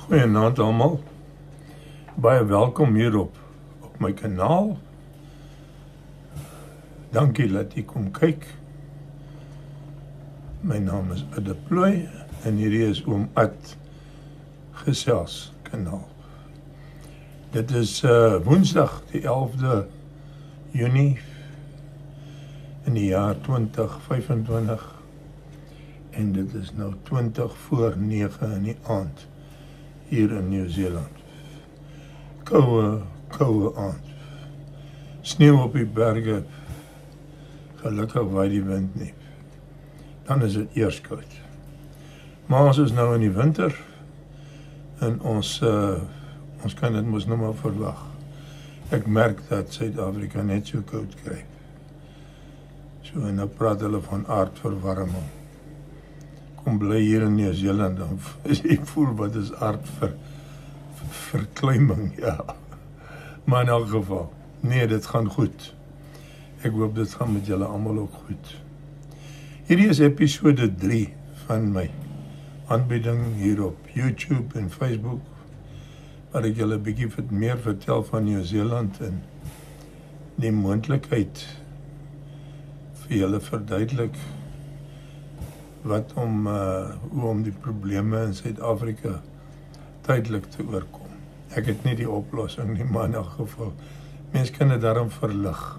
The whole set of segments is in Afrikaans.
Goeienaand almal. Baie welkom hier op my kanaal. Dankie dat jy kom kyk. My naam is Ade Plooi en hierdie is Oom Ad Gesels kanaal. Dit is Woensdag die 11de Junie in die jaar 2025 en dit is nou 20 voor 9 in die aand hier in Nieu-Seeland. Koue aand. Sneeuw op die berge. Gelukkig waai die wind nie. Dan is dit eers koud. Maar ons is nou in die winter en ons kan dit mos nou maar verwag. Ek merk dat Suid-Afrika net so koud kry. So en nou praat hulle van aardverwarming. Kom bly hier in Nieu-Seeland, dan jy voel wat is verkleiming, ja. Maar in elk geval, nee, dit gaan goed. Ek hoop dit gaan met julle almal ook goed. Hierdie is episode 3 van my aanbieding hier op YouTube en Facebook, waar ek julle 'n bietjie meer vertel van Nieu-Seeland en die moontlikheid vir julle verduidelik hoe om die probleme in Suid-Afrika tydelik te oorkom. Ek het nie die oplossing nie, maar in elk geval, mens kan dit daarom verlig.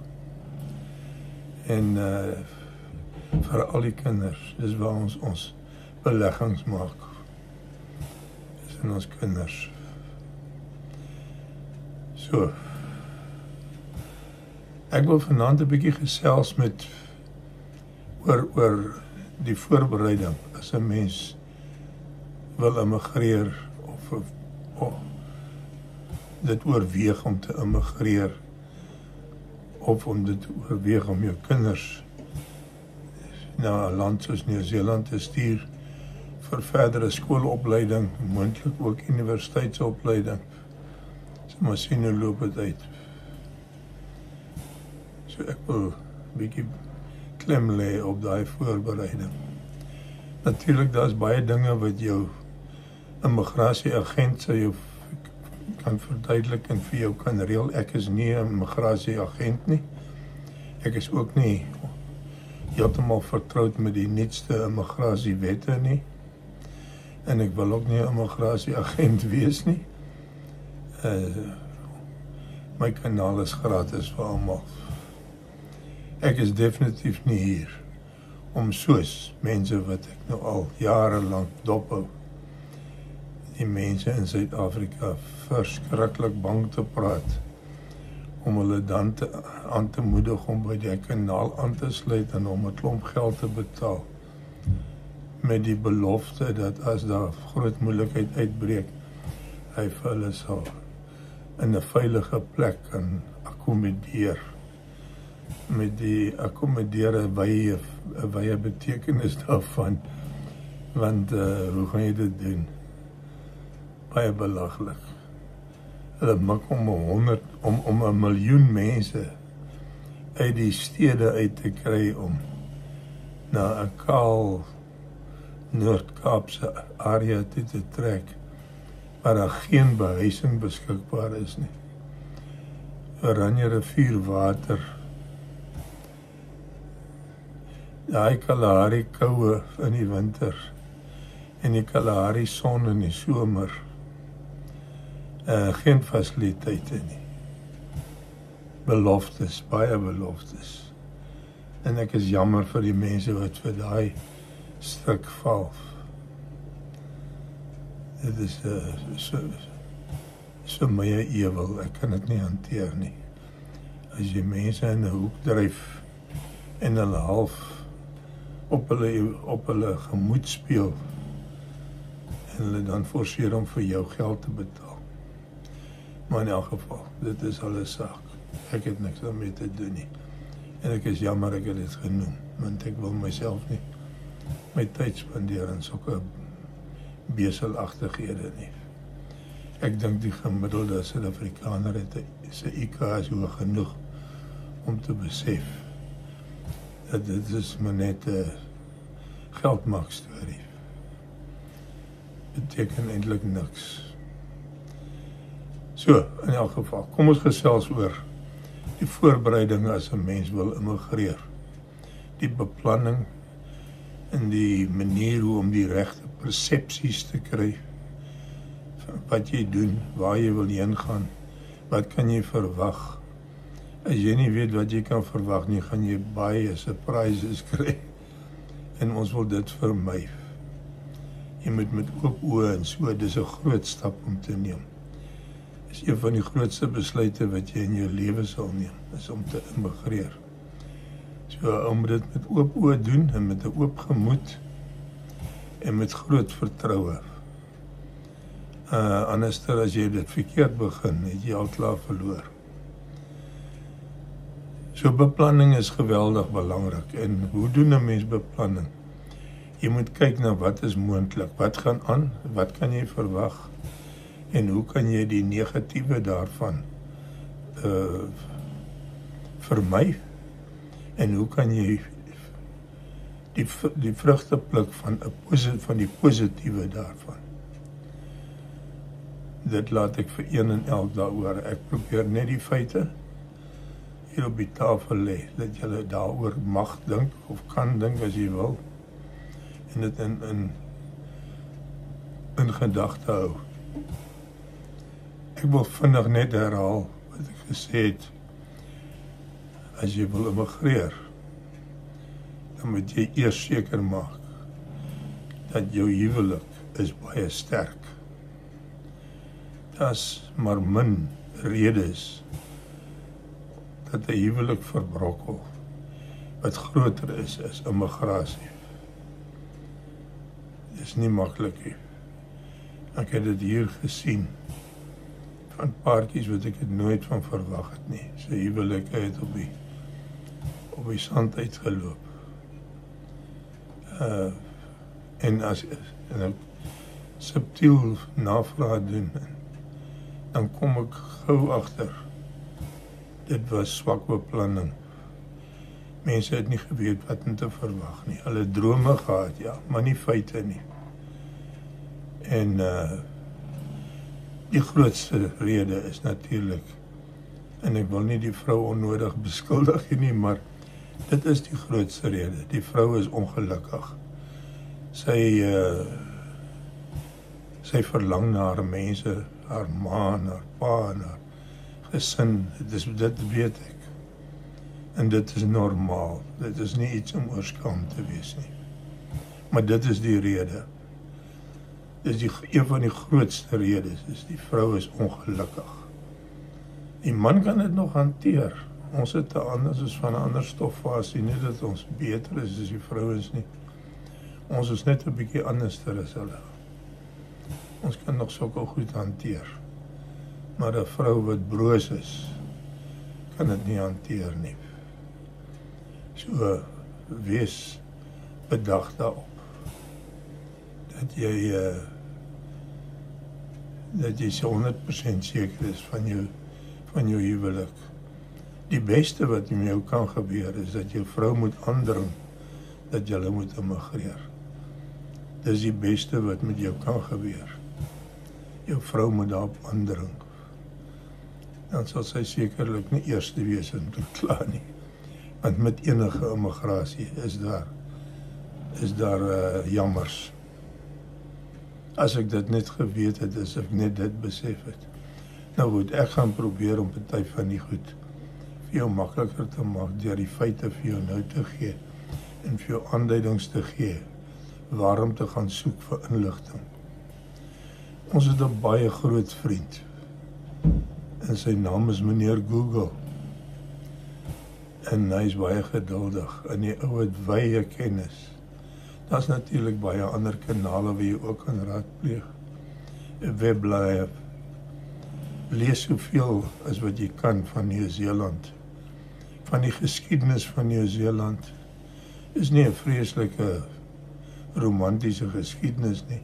En vir al die kinders, dis waar ons beleggings maak. Dis in ons kinders. So. Ek wil vanaand 'n bietjie gesels met oor die voorbereiding as 'n mens wil immigreer of dit oorweeg om te immigreer of om dit oorweeg om jou kinders na 'n land soos Nieu-Seeland te stuur vir verdere skoolopleiding, moontlik ook universiteitsopleiding. So maar sien hoe loop dit uit. So ek wil 'n bietjie klem lê op daai voorbereiding. Natuurlik, daar's baie dinge wat jou immigratieagent sou jou kan verduidelik en vir jou kan reël. Ek is nie 'n immigratieagent nie. Ek is ook nie heeltemal vertroud met die nuutste immigrasiewette nie. En ek wil ook nie 'n immigratieagent wees nie. My kanaal is gratis vir almal. Ek is definitief nie hier om soos mense wat ek nou al jare lank dophou, die mense in Suid-Afrika verskriklik bang te praat, om hulle dan aan te moedig om by die kanaal aan te sluit en om 'n klomp geld te betaal, met die belofte dat as daar groot moeilikheid uitbreek, hy vir hulle sal in 'n veilige plek kan akkommodeer. Met die akkommodere wye betekenis daarvan, want hoe gaan jy dit doen? Baie belaglik. Hulle maak om 'n miljoen mense uit die stede uit te kry om na 'n kaal Noord-Kaapse area te trek, waar daar geen behuising beskikbaar is nie. Oranje rivier water, daai Kalahari koue in die winter en die Kalahari son in die somer. Geen fasiliteite nie. Beloftes, baie beloftes. En ek is jammer vir die mense wat vir daai stuk val. Dit is so my ewel, ek kan dit nie hanteer nie. As jy mense in 'n hoek dryf en hulle half op hulle gemoed speel en hulle dan forceer om vir jou geld te betaal. Maar in elk geval, dit is hulle saak. Ek het niks daarmee te doen nie. En ek is jammer ek het dit genoem, want ek wil myself nie my tyd spandeer in sulke beselagtighede nie. Ek dink die gemiddelde Suid-Afrikaner het sy IQ is hoog genoeg om te besef dat dit is maar net 'n geldmaak storie. Beteken eintlik niks. So, in elk geval, kom ons gesels oor die voorbereiding as 'n mens wil immigreer. Die beplanning en die manier hoe om die regte persepsies te kry van wat jy doen, waar jy wil heen gaan, wat kan jy verwag. As jy nie weet wat jy kan verwag nie, gaan jy baie surprises kry. En ons wil dit vermy. Jy moet met oop oë en so, dis 'n groot stap om te neem. Dis een van die grootste besluite wat jy in jou lewe sal neem, is om te immigreer. So, om dit met oop oë doen en met 'n oop gemoed en met groot vertroue. Anderster as jy dit verkeerd begin, het jy al klaar verloor. So beplanning is geweldig belangrik. En hoe doen 'n mens beplanning? Jy moet kyk na wat is moontlik, wat gaan aan, wat kan jy verwag en hoe kan jy die negatiewe daarvan vermy en hoe kan jy die vrugte pluk van die positiewe daarvan. Dit laat ek vir een en elk daaroor. Ek probeer net die feite hier op die tafel lê, dat jy daaroor mag dink of kan dink as jy wil en dit in gedagte hou. Ek wil vinnig net herhaal wat ek gesê het. As jy wil immigreer, dan moet jy eers seker maak dat jou huwelik is baie sterk. Daar's maar min redes dat 'n huwelik verbrokkel wat groter is as immigrasie. Dis nie maklik nie. Ek het dit hier gesien van paartjies wat ek het nooit van verwag het nie. Sy huwelik het op die sand uitgeloop. En ek subtiel navraag doen, dan kom ek gou agter. Dit was swak beplanning. Mense het nie geweet wat om te verwag nie. Hulle drome gehad, ja, maar nie feite nie. En die grootste rede is natuurlik, en ek wil nie die vrou onnodig beskuldig nie, maar dit is die grootste rede. Die vrou is ongelukkig. Sy verlang na haar mense, haar ma en haar pa en haar gesin. Dit weet ek. En dit is normaal. Dit is nie iets om oor skaam te wees nie. Maar dit is die rede. Dis een van die grootste redes, is die vrou is ongelukkig. Die man kan dit nog hanteer. Ons het anders is van 'n ander stoffasie, nie dat ons beter is as die vrouens nie. Ons is net 'n bietjie anderster as hulle. Ons kan nog sulke goed hanteer. Maar 'n vrou wat broos is, kan dit nie hanteer nie. So, wees bedag daarop. Dat jy so 100% seker is van jou huwelik. Die beste wat met jou kan gebeur is dat jou vrou moet aandring dat jy moet immigreer. Dis die beste wat met jou kan gebeur. Jou vrou moet daarop aandring. Dan sal sy sekerlik nie eerste wees om te kla nie. Want met enige immigrasie is daar jammers. As ek dit net geweet het, as ek net dit besef het. Nou goed, ek gaan probeer om party van die goed vir jou makliker te maak, deur die feite vir jou nou te gee, en vir jou aanduidings te gee, waarom te gaan soek vir inligting. Ons het 'n baie groot vriend, en sy naam is meneer Google, en hy is baie geduldig, en die ou het wye kennis. Daar's natuurlik baie ander kanale waar jy ook kan raadpleeg. Webblaaie. Lees soveel as wat jy kan van Nieu-Seeland. Van die geskiedenis van Nieu-Seeland. Is nie 'n vreeslike romantiese geskiedenis nie.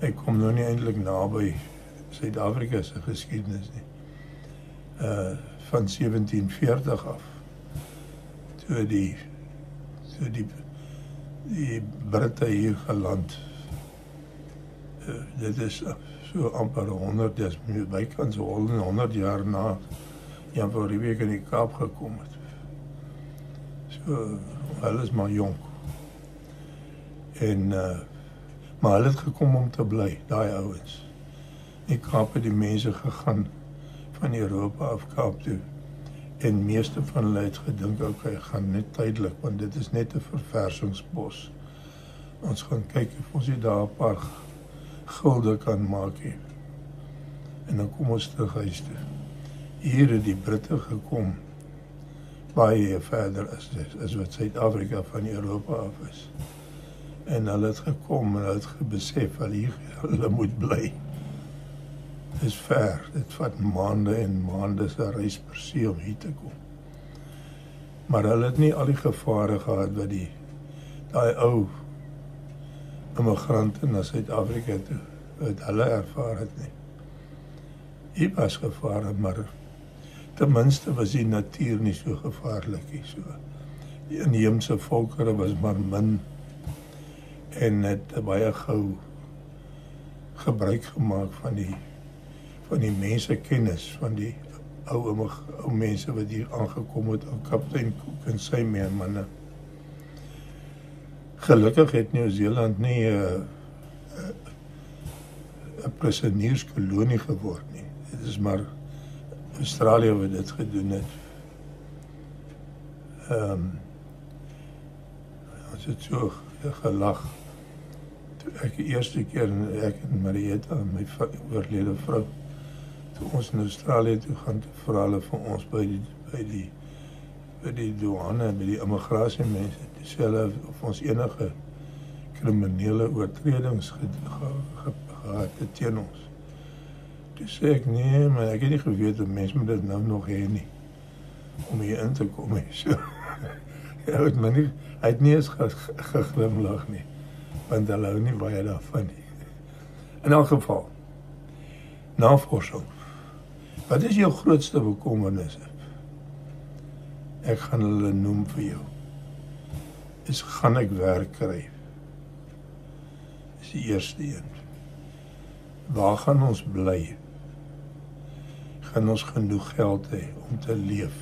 Ek kom nou nie eintlik naby Suid-Afrika se geskiedenis nie. Van 1740 af. Toe die Britte hier geland, dit is so amper 100, dis bykans 100 jaar na Jan van Riebeeck in die Kaap gekom het. So, hulle is maar jonk. En, maar hulle het gekom om te bly, daai ouens. Die Kaap het die mense gegaan van Europa af Kaap toe. En meeste van hulle het gedink, okay, gaan net tydelik, want dit is net 'n verversingsbos. Ons gaan kyk of ons daar 'n paar gulde kan maak hier. En dan kom ons terug huis toe. Hier het die Britte gekom, baie verder as wat Suid-Afrika van Europa af is. En hulle het gekom en hulle het besef, hulle moet bly. Dit is ver, dit vat maande en maande se reis per see om hier te kom. Maar hulle het nie al die gevare gehad wat daai ou immigrante na Suid-Afrika toe, wat hulle ervaar het nie. Hier was gevare, maar ten minste was die natuur nie so gevaarlik nie. So. Die inheemse volkere was maar min en het baie gou gebruik gemaak van die mense kennis, van die ou mense wat hier aangekom het, kaptein Cook en sy manne. Gelukkig het Nieu-Seeland nie 'n prisoneerskolonie geword nie. Dit is maar Australië wat dit gedoen het. Ons het so gelag. Toe ek die eerste keer, ek en Marietta, my oorlede vrou, toe ons in Australië toe gaan, toe vra hulle vir ons by die douane, by die immigrasiemense, toe sê hulle of ons enige kriminele oortredings gehad het teen ons. Toe sê ek, nee, maar ek het nie geweet dat mense moet dit nou nog hê nie, om hier in te kom. So, hy het nie eens geglimlag nie, want hulle hou nie baie daarvan nie. In elk geval, navorsing. Wat is jou grootste bekommernis? Ek gaan hulle noem vir jou. Gaan ek werk kry? Dis die eerste een. Waar gaan ons bly? Gaan ons genoeg geld hê om te leef,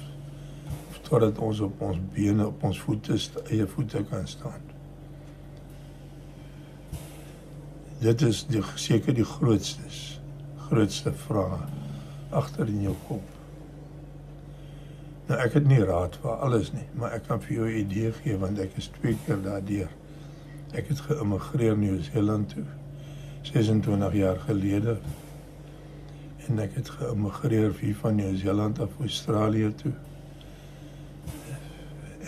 totdat ons op ons bene, op ons eie voete kan staan? Dit is seker die grootste vraag agter in jou kop. Nou, ek het nie raad vir alles nie, maar ek kan vir jou 'n idee gee, want ek is 2 keer daardeur. Ek het geïmmigreer Nieu-Seeland toe, 26 jaar gelede, en ek het geïmmigreer hier van Nieu-Seeland af Australië toe.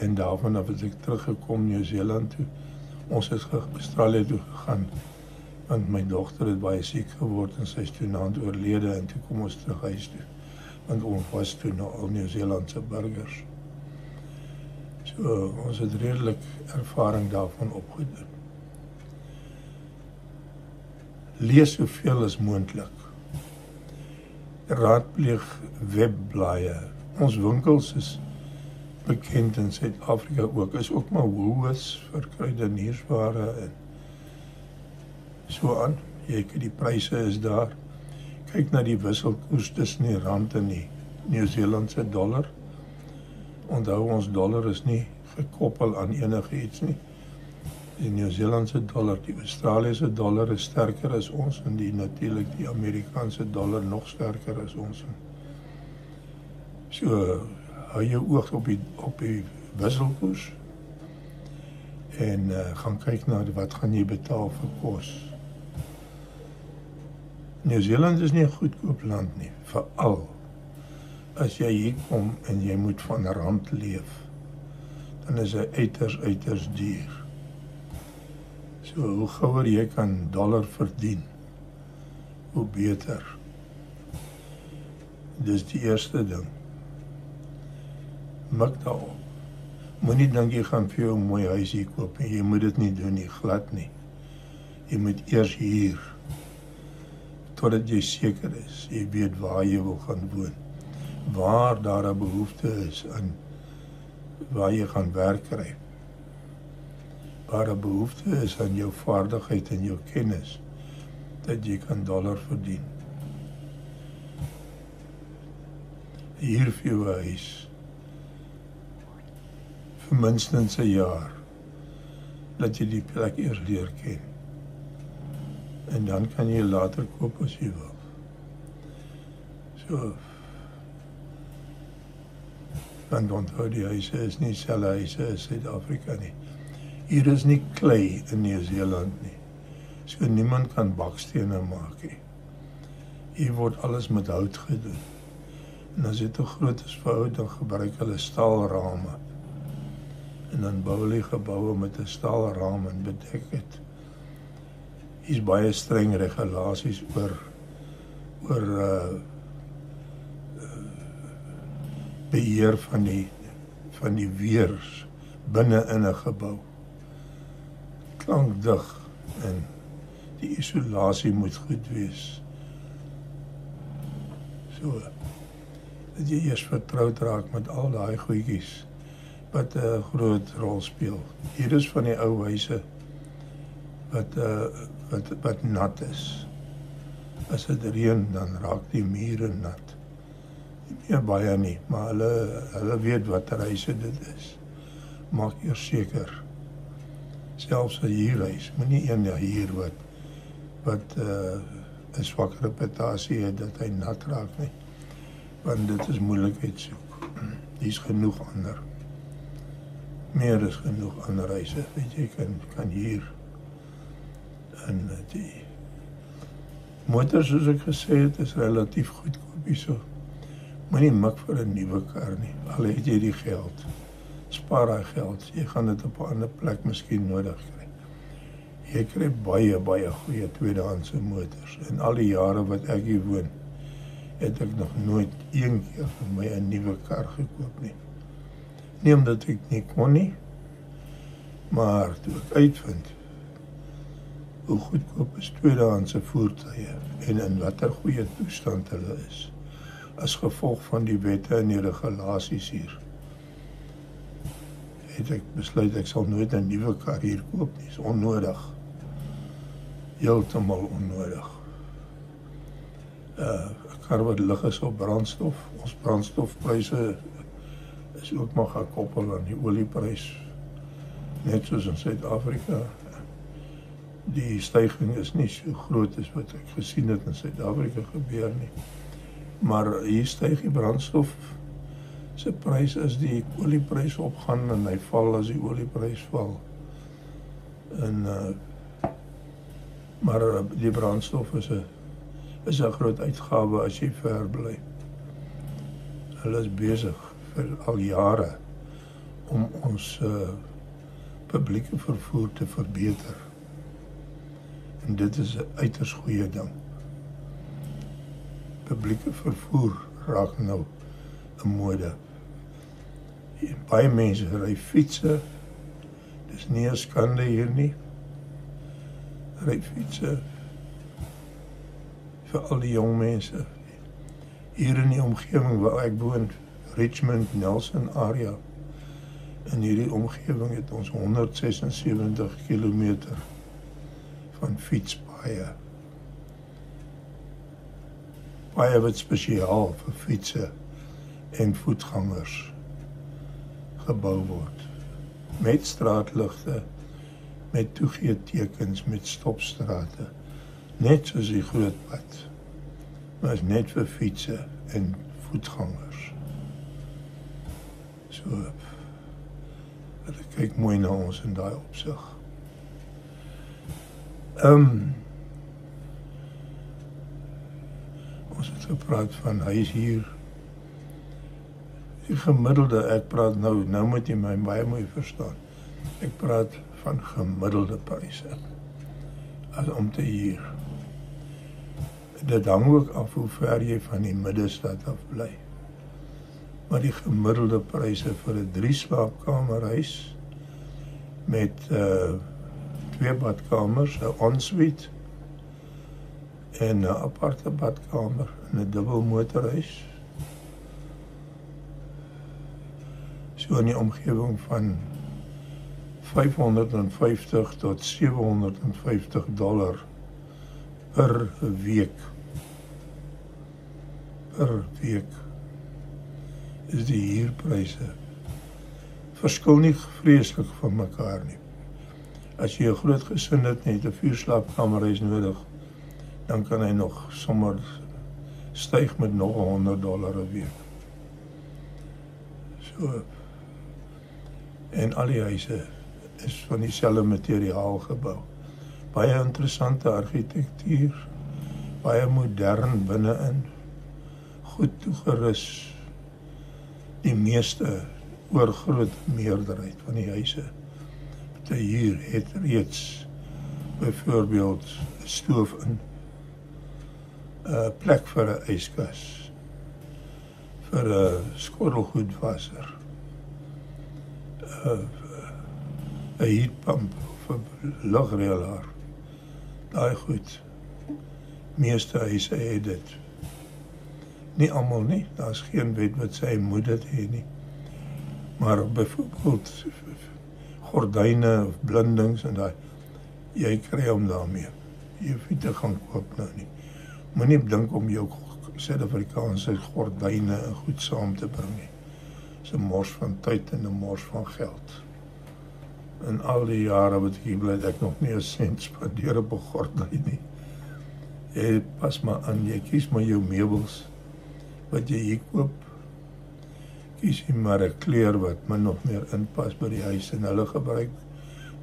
En daarvan af het ek teruggekom Nieu-Seeland toe. Ons het Australië toe gegaan, want my dogter het baie siek geword en sy is toe naand oorlede, en toe kom ons terug huis toe, want ons was toe nou al Nieu-Seelandse burgers. So, ons het redelik ervaring daarvan opgedoen. Lees soveel as moontlik. Raadpleeg webblaaie. Ons winkels is bekend in Suid-Afrika ook, is ook maar Woolworths vir kruideniersware en so aan. Die pryse is daar. Kyk na die wisselkoers tussen die rand en die Nieu-Seelandse dollar. Onthou, ons dollar is nie gekoppel aan enige iets nie. Die Nieu-Seelandse dollar, die Australiese dollar is sterker as ons, en natuurlik die Amerikaanse dollar nog sterker as ons. So, hou jou oog op die wisselkoers en gaan kyk na wat gaan jy betaal vir kos. Nieu-Seeland is nie 'n goedkoop land nie, veral as jy hier kom en jy moet van rand leef, dan is hy uiters duur. So, hoe gouer jy kan dollar verdien, hoe beter. Dis die eerste ding. Mik daarop. Moenie dink jy gaan vir jou 'n mooi huis hier koop nie. Jy moet dit nie doen nie, glad nie. Jy moet eers hier, totdat jy seker is, jy weet waar jy wil gaan woon, waar daar 'n behoefte is aan waar jy gaan werk kry, waar 'n behoefte is aan jou vaardigheid en jou kennis, dat jy kan dollar verdien. Hier vir jou huis, vir minstens 'n jaar, dat jy die plek eers leer ken. En dan kan jy later koop as jy wil. So, want onthou die huise is nie dieselfde huise as Suid-Afrika nie. Hier is nie klei in Nieu-Seeland nie. So niemand kan bakstene maak nie. Hier word alles met hout gedoen. En as dit te groot is vir hout, dan gebruik hulle staalrame. En dan bou hulle geboue met 'n staalraam en bedek dit. Hier's baie streng regulasies oor beheer van die weers binne in 'n gebou. Klankdig en die isolasie moet goed wees. So, dat jy eers vertroud raak met al daai goedjies wat 'n groot rol speel. Hier is van die ou huise wat nat is. As dit reën, dan raak die mure nat. Nie meer baie nie, maar hulle weet watter huise dit is. Maak eers seker. Selfs 'n huurhuis, moenie een hier wat 'n swak reputasie het dat hy nat raak nie. Want dit is moeilikheid soek. Dis genoeg ander. Meer is genoeg ander huise. Weet jy, kan hier en die motors, soos ek gesê het, is relatief goedkoop hierso. Moenie mik vir 'n nuwe kar nie. Al het jy die geld. Spaar daai geld. Jy gaan dit op 'n ander plek miskien nodig kry. Jy kry baie goeie tweedehandse motors. In al die jare wat ek hier woon, het ek nog nooit een keer vir my 'n nuwe kar gekoop nie. Nie omdat ek nie kon nie, maar toe ek uitvind hoe goedkoop is tweedehandse voertuie en in watter goeie toestand hulle is, as gevolg van die wette en die regulasies hier, het ek besluit ek sal nooit 'n nuwe kar hier koop nie. Is onnodig. Heeltemal onnodig. 'n Kar wat lig is op brandstof. Ons brandstofpryse is ook maar gekoppel aan die olieprys. Net soos in Suid-Afrika. Die stygings is nie so groot as wat ek gesien het in Suid-Afrika gebeur nie. Maar hier styg die brandstof se prys as die olieprys opgaan en hy val as die olieprys val. En maar die brandstof is 'n groot uitgawe as jy ver bly. Hulle is besig vir al jare om ons publieke vervoer te verbeter. En dit is 'n uiters goeie ding. Publieke vervoer raak nou 'n mode. Baie mense ry fietsse. Dis nie 'n skande hier nie. Ry fietsse vir al die jong mense. Hier in die omgewing waar ek woon, Richmond, Nelson area. In hierdie omgewing het ons 176 kilometer van fietspaaie. Paaie wat spesiaal vir fietsse en voetgangers gebou word. Met straatligte, met toegeetekens, met stopstrate. Net soos die groot pad. Maar is net vir fietsse en voetgangers. So, hulle kyk mooi na ons in daai opsig. Ons het gepraat van huis hier. Die gemiddelde, ek praat nou moet jy my baie mooi verstaan. Ek praat van gemiddelde pryse. As om te huur. Dit hang ook af hoe ver jy van die middestad af bly. Maar die gemiddelde pryse vir 'n 3-slaapkamerhuis met 2 badkamers, 'n ensuite en 'n aparte badkamer in 'n dubbelmotorhuis. So in die omgewing van $550 tot $750 per week is die huurpryse verskil nie vreeslik van mekaar nie. As jy 'n groot gesin het en jy het 'n 4-slaapkamerhuis nodig, dan kan hy nog sommer styg met nog $100 'n week. So, en al die huise is van dieselfde materiaal gebou. Baie interessante argitektuur, baie modern binne-in, goed toegerus. Die meeste, oorgroot meerderheid van die huise te huur het reeds byvoorbeeld 'n stoof in, 'n plek vir 'n yskas, vir 'n skottelgoedwasser, 'n heatpump of 'n lugreëlaar. Daai goed. Meeste huise het dit. Nie almal nie, daar's geen wet wat sê hy moet dit hê nie. Maar byvoorbeeld gordyne of blindings en daai, jy kry hom daarmee. Jy hoef nie te gaan koop nou nie. Moenie dink om jou Suid-Afrikaanse gordyne en goed saam te bring nie. Dis 'n mors van tyd en 'n mors van geld. In al die jare wat ek hier bly, het ek nog nie 'n sent spandeer op 'n gordyn nie. Jy pas maar aan, jy kies maar jou meubels wat jy hier koop. Kies jy maar 'n kleur wat min of meer inpas by die huis en hulle gebruik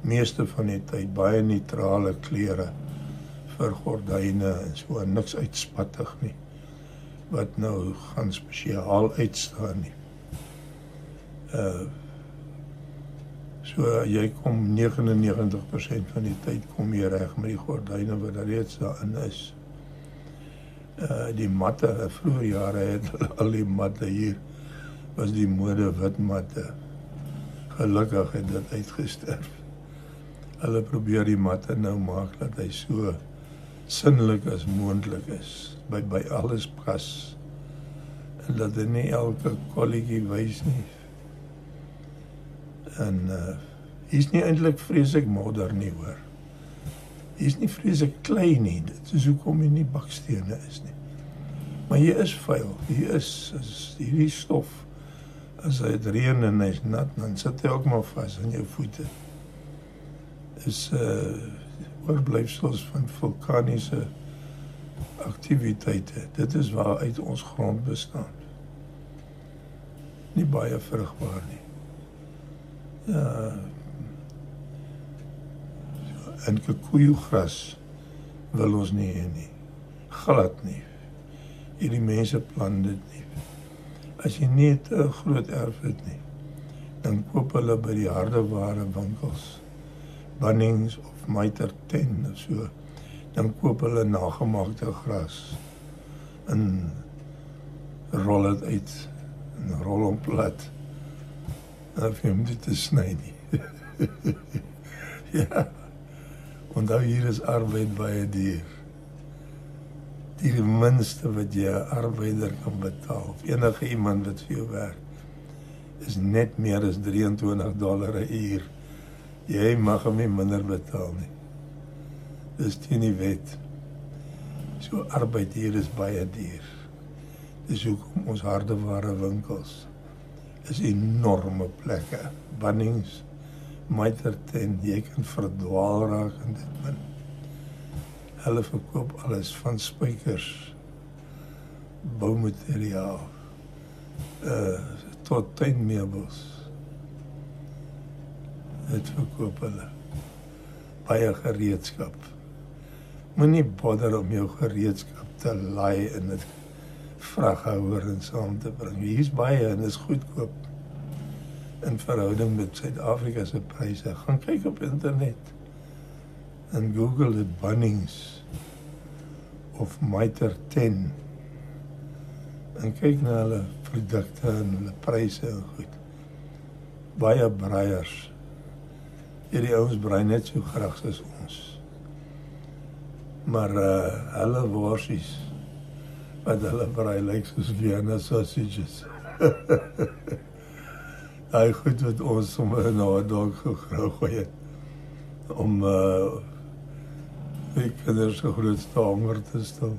meeste van die tyd baie neutrale kleure vir gordyne en so, niks uitspattig nie, wat nou gaan spesiaal uitstaan nie. So jy kom 99% van die tyd kom jy reg met die gordyne wat reeds daarin is. Die matte, vroeger jare het hulle al die matte hier, was die mode wit matte. Gelukkig het dit uitgesterf. Hulle probeer die matte nou maak dat hy so sinnelik as moontlik is, by alles pas, en dat hy nie elke kolletjie wys nie. En hy is nie eintlik vreeslik modern nie, hoor. Hy is nie vreeslik klein nie, dit is hoekom hy nie bakstene is nie. Maar hy is vuil, as hierdie stof, as hy het reën en hy is nat, dan sit hy ook maar vas aan jou voete. Is oorblyfsels van vulkaniese aktiwiteite. Dit is waaruit ons grond bestaan. Nie baie vrugbaar nie. Ja, en kikoejoegras wil ons nie hê nie. Glad nie. Hierdie mense plan dit nie. As jy nie 'n groot erf het nie, dan koop hulle by die hardeware winkels, Bunnings of Mitre 10 of so, dan koop hulle nagemaakte gras en rol dit uit en rol hom plat. Dan hoef jy hom nie te sny nie. Ja, onthou hier is arbeid baie duur. Die minste wat jy 'n arbeider kan betaal, of enige iemand wat vir jou werk, is net meer as $23 'n uur. Jy mag hom nie minder betaal nie. Dis teen die wet. So arbeid hier is baie duur. Dis hoekom ons hardeware winkels is enorme plekke. Bunnings, Mitre 10, jy kan verdwaal raak in dit min. Hulle verkoop alles van spykers, boumateriaal, tot tuinmeubels. Dit verkoop hulle. Baie gereedskap. Moenie bother om jou gereedskap te laai in 'n vraghouer en saam te bring. Hier's baie en is goedkoop in verhouding met Suid-Afrika se pryse. Gaan kyk op internet en Google dit Bunnings of Mitre 10 en kyk na hulle produkte en hulle pryse en goed. Baie braaiers. Hierdie ouens braai net so graag as ons. Maar hulle worsies wat hulle braai lyk soos Vienna sausages. Daai goed wat ons sommer in 'n hotdog gegooi het om Die kinders se grootste honger te stil.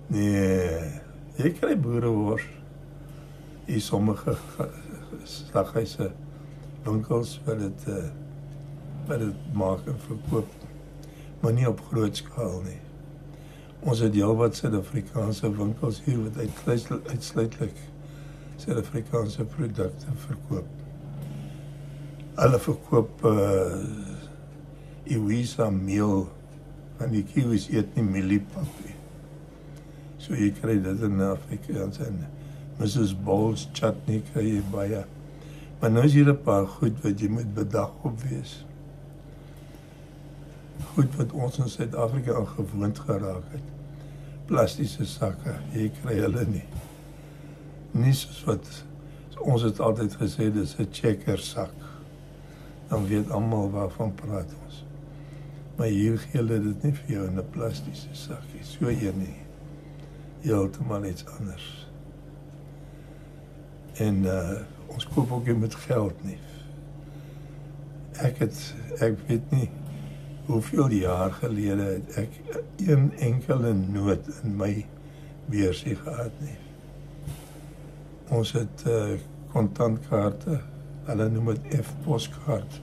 Nee, jy kry boerewors. Hier sommige slaghuise winkels wat dit maak en verkoop, maar nie op groot skaal nie. Ons het heelwat Suid-Afrikaanse winkels hier wat uitsluitlik Suid-Afrikaanse produkte verkoop. Hulle verkoop Iwisa meel, want die Kiwis eet nie mieliepap nie. So jy kry dit in Afrikaans en Mrs. Bowles chutney kry jy baie. Maar nou is hier 'n paar goed wat jy moet bedag op wees. Goed wat ons in Suid-Afrika aan gewoond geraak het. Plastiese sakke, jy kry hulle nie. Nie soos wat ons het altyd gesê, dis 'n checker sak. Dan weet almal waarvan praat ons. Maar hier gee hulle dit nie vir jou in 'n plastiese sakkie, so een nie. Heeltemal iets anders. En ons koop ook nie met geld nie. Ek weet nie hoeveel jaar gelede het ek een enkele noot in my beursie gehad nie. Ons het kontantkaarte, hulle noem dit F-poskaart.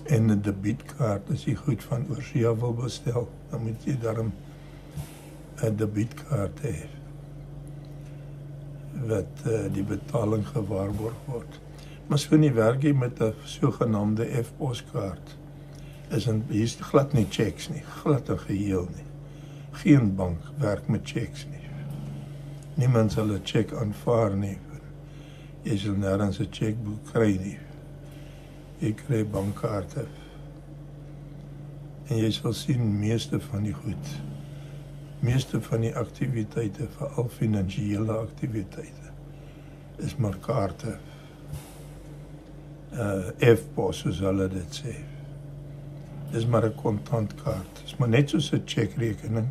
En 'n debietkaart, as jy goed van oorsee wil bestel, dan moet jy daarom 'n debietkaart hê wat die betaling gewaarborg word. Maar so nie werk jy met 'n sogenaamde F-poskaart. Hier's glad nie checks nie, glad en geheel nie. Geen bank werk met checks nie. Niemand sal 'n check aanvaar nie. Jy sal nêrens 'n checkboek kry nie. Jy kry bankkaarte. En jy sal sien meeste van die goed. Meeste van die aktiwiteite, veral finansiële aktiwiteite, is maar kaarte. F-pos, soos hulle dit sê. Dis maar 'n kontantkaart. Dis maar net soos 'n checkrekening,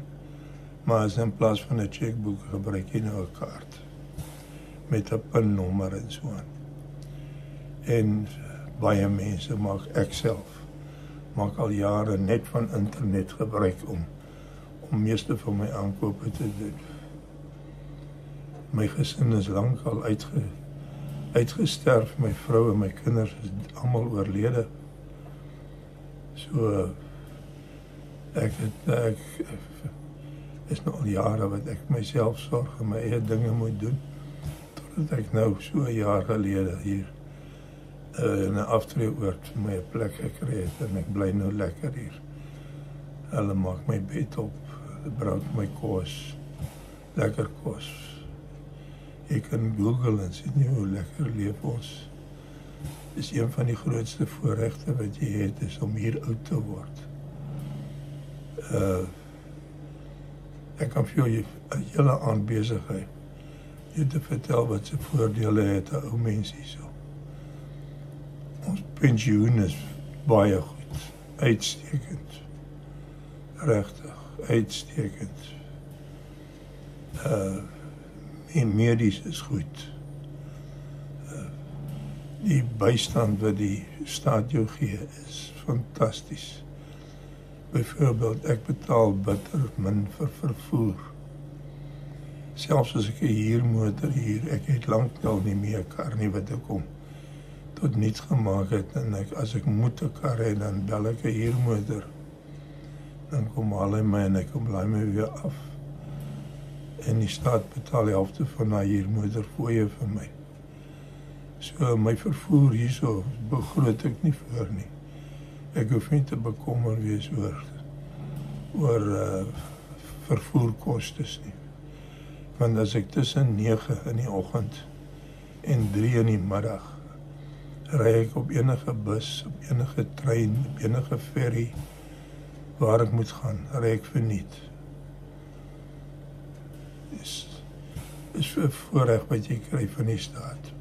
maar as in plaas van 'n checkboek gebruik jy nou 'n kaart met 'n pinnommer en so aan. En baie mense ek self maak al jare net van internet gebruik om meeste van my aankope te doen. My gesin is lankal uitgesterf, my vrou en my kinders is almal oorlede. So ek is nou al jare wat ek myself sorg en my eie dinge moet doen, totdat ek nou so 'n jaar gelede hier in 'n aftreeoord vir my 'n plek gekry het en ek bly nou lekker hier. Hulle maak my bed op, hulle bring my kos, lekker kos. Jy kan Google en sien hoe lekker leef ons. Dis een van die grootste voorregte wat jy het, is om hier oud te word. Ek kan vir jou 'n hele aand besigheid jy te vertel wat se voordele het 'n ou mens hierso. Ons pensioen is baie goed, uitstekend. Regtig, uitstekend. En medies is goed. Die bystand wat die staat jou gee is fantasties. Byvoorbeeld, ek betaal bitter min vir vervoer. Selfs as ek 'n huurmotor hier, ek het lankal nie meer 'n kar nie wat ek tot niets gemaak het, en as ek moet 'n kar hê, dan bel ek 'n huurmotor. Dan kom haal hy my en ek kom laai my weer af. En die staat betaal die helfte van daai huurmotor fooie vir my. So my vervoer hierso begroot ek nie voor nie. Ek hoef nie te bekommer wees oor vervoerkostes nie. Want as ek tussen 9 in die oggend en 3 in die middag ry ek op enige bus, op enige trein, op enige ferry waar ek moet gaan, ry ek verniet. Is 'n voorreg wat jy kry van die staat.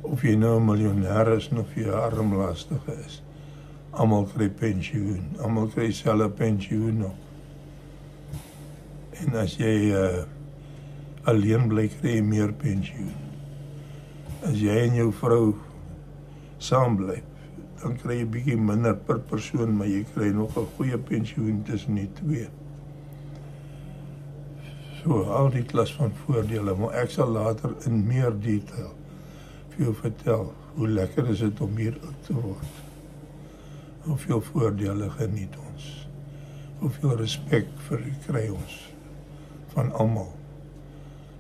Of jy nou 'n miljonair is of jy 'n armlastige is, almal kry pensioen, almal kry dieselfde pensioen nog. En as jy alleen bly, kry jy meer pensioen. As jy en jou vrou saam bly, dan kry jy bietjie minder per persoon, maar jy kry nog 'n goeie pensioen tussen die twee. So, al die klas van voordele, maar ek sal later in meer detail vir jou vertel hoe lekker is dit om hier oud te word. Hoeveel voordele geniet ons. Hoeveel respek kry ons van almal,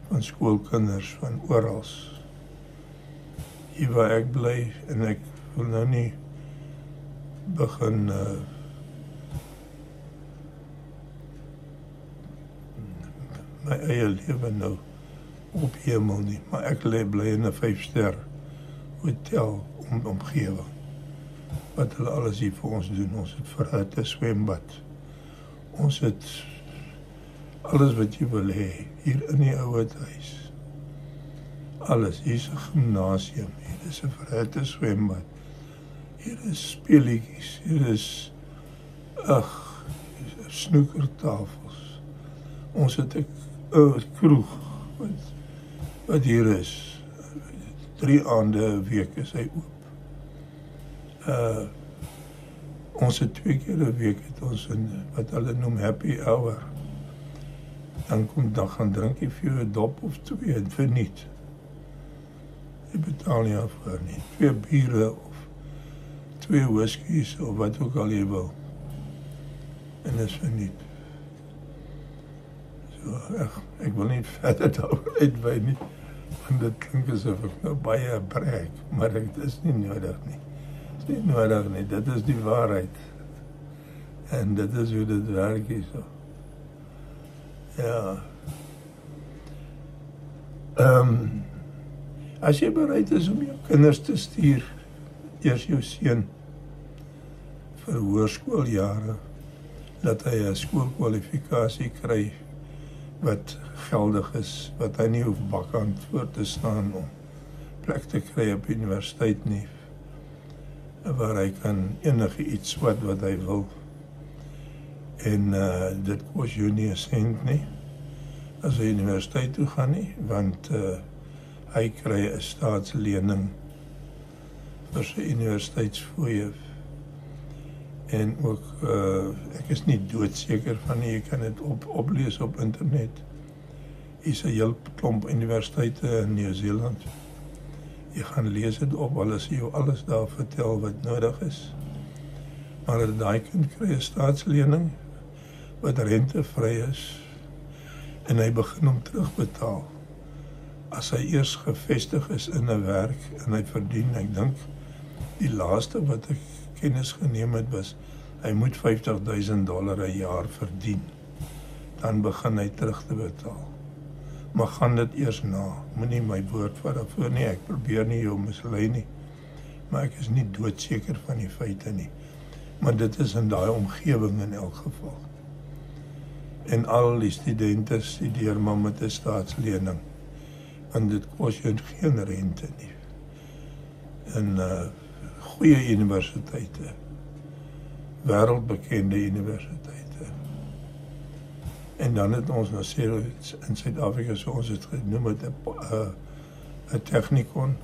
van skoolkinders, van orals. Hier waar ek bly, en ek wil nou nie begin my eie lewe nou ophemel nie, maar ek bly in 'n 5-ster hotel omgewing. Wat hulle alles hier vir ons doen. Ons het vir 'n swembad. Ons het alles wat jy wil hê hier in die ouer huis. Alles. Hier is 'n gimnasium, hier is 'n verhitte swembad. Hier is speelietjies, hier is snoekertafels. Ons het 'n kroeg wat hier is. 3 aande 'n week is hy oop. Ons het 2 keer 'n week het ons in wat hulle noem happy hour. Dan gaan drink jy vir jou 'n dop of 2 en verniet. Jy betaal nie daarvoor nie. 2 biere of 2 whiskies of wat ook al jy wil. En is verniet. So, ek wil nie verder daaroor uitwy nie, want dit klink asof ek nou baie brag, maar dit is nie nodig nie. Dit is nie nodig nie, dit is die waarheid. En dit is hoe dit werk hier so. Ja. As jy bereid is om jou kinders te stuur, eers jou seun vir hoërskooljare, dat hy 'n skoolkwalifikasie kry wat geldig is, wat hy nie hoef bakkant voor te staan om plek te kry op universiteit nie, waar hy kan enige iets wat hy wil. En dit kos jou nie 'n sent nie, as hy universiteit toe gaan nie, want hy kry 'n staatslening vir sy universiteitsfooie. En ook, ek is nie doodseker van nie, jy kan dit oplees op internet. Hier is 'n heel klomp universiteite in Nieu-Seeland. Jy gaan lees dit op, hulle sê jou alles daar vertel wat nodig is. Maar daai kind kry 'n staatslening wat rentevry is en hy begin om terugbetaal. As hy eers gevestig is in 'n werk en hy verdien, ek dink die laaste wat ek kennis geneem het was, hy moet $50,000 'n jaar verdien. Dan begin hy terug te betaal. Maar gaan dit eers na, moenie my woord vat daarvoor nie, ek probeer nie jou mislei nie, maar ek is nie doodseker van die feite nie. Maar dit is in daai omgewing in elk geval. En al die studente studeer maar met 'n staatslening, want dit kos jou geen rente nie. En goeie universiteite, wêreldbekende universiteite. En dan het ons nou sê in Suid-Afrika, so ons het genoem het 'n technikon.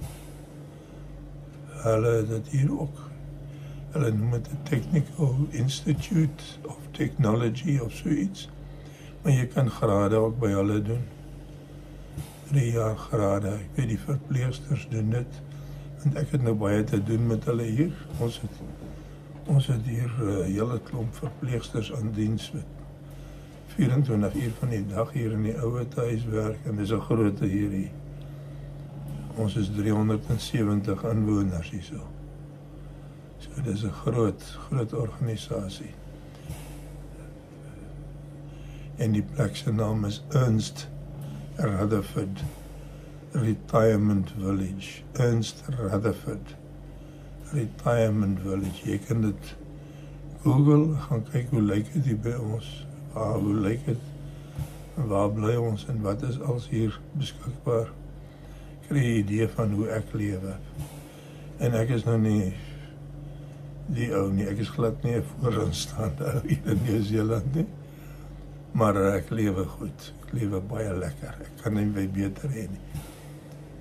Hulle het dit hier ook. Hulle noem het 'n Technical Institute of Technology of so iets. Maar jy kan grade ook by hulle doen. 3 jaar grade. Ek weet die verpleegsters doen dit. Want ek het nou baie te doen met hulle hier. Ons het hier 'n hele klomp verpleegsters aan diens met 24 uur van die dag hier in die ouer huis werk, en dis 'n groote hierdie. Ons is 370 inwoners hierso. So dis 'n groot organisasie. En die plek se naam is Ernst Rutherford Retirement Village. Ernst Rutherford Retirement Village. Jy kan dit Google, gaan kyk hoe lyk dit hier by ons. Hoe lyk dit? Waar bly ons en wat is als hier beskikbaar? Kry 'n idee van hoe ek lewe. En ek is nou nie die ou nie, ek is glad nie 'n vooraanstaande ou hier in Nieu-Seeland nie. Maar ek lewe goed. Ek lewe baie lekker. Ek kan nie beter hê nie.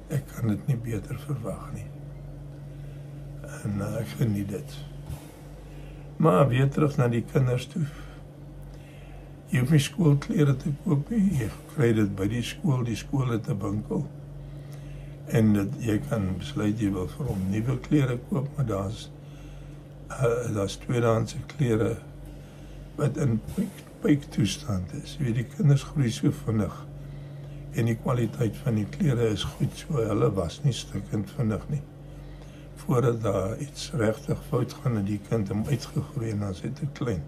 Ek kan dit nie beter verwag nie. en ek geniet dit. Maar weer terug na die kinders toe. Jy hoef nie skoolklere te koop nie, jy kry dit by die skool het 'n winkel. En jy kan besluit jy wil vir hom nuwe klere koop, maar daar's tweedehandse klere wat in pyptoestand is. Jy weet, die kinders groei so vinnig en die kwaliteit van die klere is goed, so hulle was nie stukkend vinnig nie. Voordat daar iets regtig fout gaan en die kind hom uitgegroei en dan is hy te klein.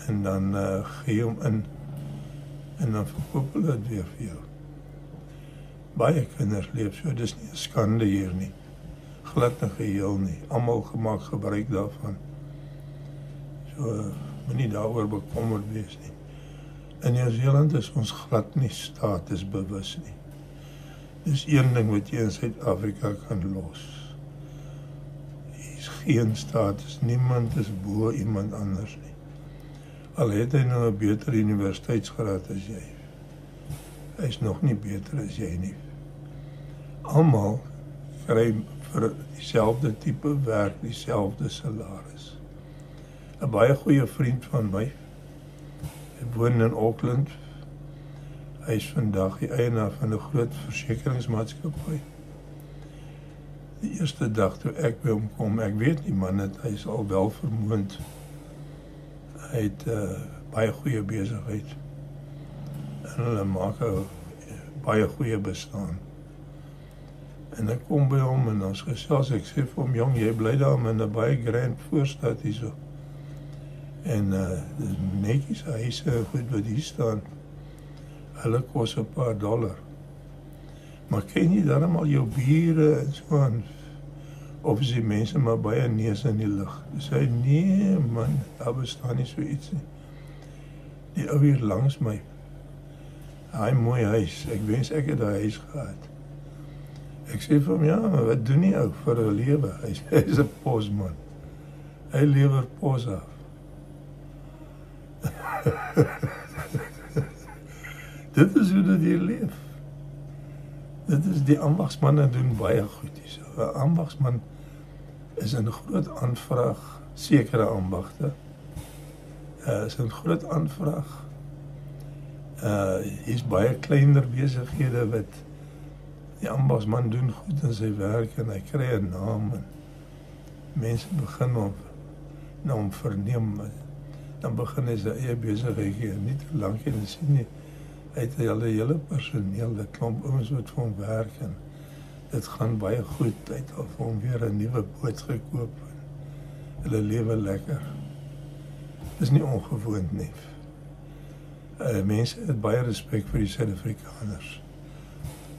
En dan gee hom in en dan verkoop hulle dit weer vir jou. Baie kinders leef so, dis nie 'n skande hier nie. Glad nie geheel nie. Almal gemaak gebruik daarvan. So, moenie daaroor bekommerd wees nie. In Nieu-Seeland is ons glad nie statusbewus nie. Dis een ding wat jy in Suid-Afrika kan los. Hier is geen status, niemand is bo iemand anders nie. Al het hy nou 'n beter universiteitsgraad as jy. Hy is nog nie beter as jy nie. Almal kry vir dieselfde tipe werk, dieselfde salaris. 'n Baie goeie vriend van my, hy woon in Auckland. Hy is vandag die eienaar van 'n groot versekeringsmaatskappy. Die eerste dag toe ek by hom kom, ek weet nie man, hy is al wel vermoond. Hy het baie goeie besigheid. En hulle maak 'n baie goeie bestaan. En ek kom by hom en ons gesels, ek sê vir hom, jong, jy bly daar in 'n baie grand voorstad hierso. En dis netjies huise goed wat hier staan. Hulle kos 'n paar dollar. Maar ken jy dan al jou bure en so aan? Of is die mense maar baie neus in die lug? Dis hy, nee man, daar bestaan nie so iets nie. Die ou hier langs my, hy mooi huis, ek wens ek het 'n huis gehad. Ek sê vir hom, ja, maar wat doen die ou vir 'n lewe? Hy is 'n posman. Hy lewer pos af. Dit is hoe dit hier leef. Dit is die ambagsmanne doen baie goed hier. 'n Ambagsman is 'n groot aanvraag, sekere ambagte. Is 'n groot aanvraag. Hier's baie kleiner besighede wat die ambagsman doen goed in sy werk en hy kry 'n naam en mense begin hom verneem. Dan begin hy sy eie besigheid hier, nie te lank en sien nie. Hy het hele personeel, 'n klomp ouens wat vir hom werk en dit gaan baie goed. Hy het al vir hom weer 'n nuwe boot gekoop. Hulle lewe lekker. Dis nie ongewoon nie. Mense het baie respek vir die Suid-Afrikaners.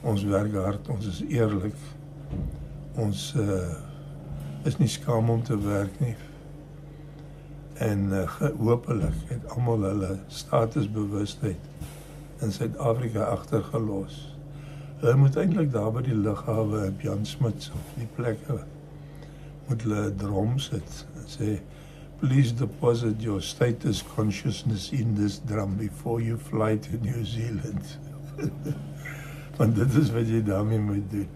Ons werk hard, ons is eerlik. Ons is nie skaam om te werk nie. En hopelik het almal hulle statusbewustheid in Suid-Afrika agtergelos. Hulle moet eintlik daar by die lughawe op Jan Smuts of die plekke moet hulle 'n drom sit en sê, please deposit your status consciousness in this drum before you fly to New Zealand. Want dit is wat jy daarmee moet doen.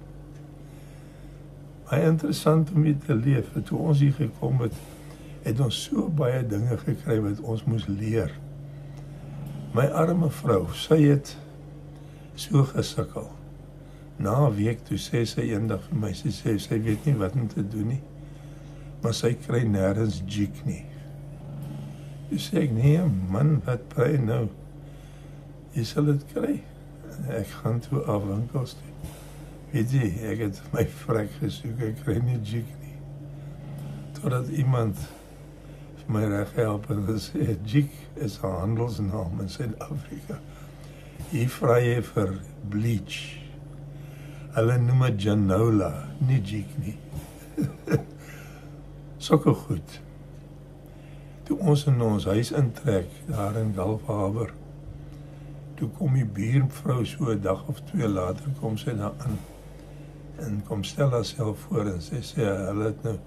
Baie interessant om hier te leef. Toe ons hier gekom het ons so baie dinge gekry wat ons moes leer. My arme vrou, sy het so gesukkel. Na 'n week toe sê sy eendag vir my, sy weet nie wat om te doen nie, maar sy kry nêrens jik nie. Toe sê ek, nee man, wat praat nou? Jy sal dit kry. Ek gaan toe af winkels toe. Weet jy, ek het my vrek gesoek, ek kry nie jik nie. Totdat iemand vir my reg help en gesê, jik is 'n handelsnaam in Suid-Afrika. Hier vra jy vir bleach. Hulle noem dit Janola, nie jik nie. Sulke goed. Toe ons in ons huis intrek, daar in Gulf Harbour, toe kom die buurvrou so 'n dag of 2 later, kom sy daar aan en kom stel haarself voor en sy sê, hulle het nou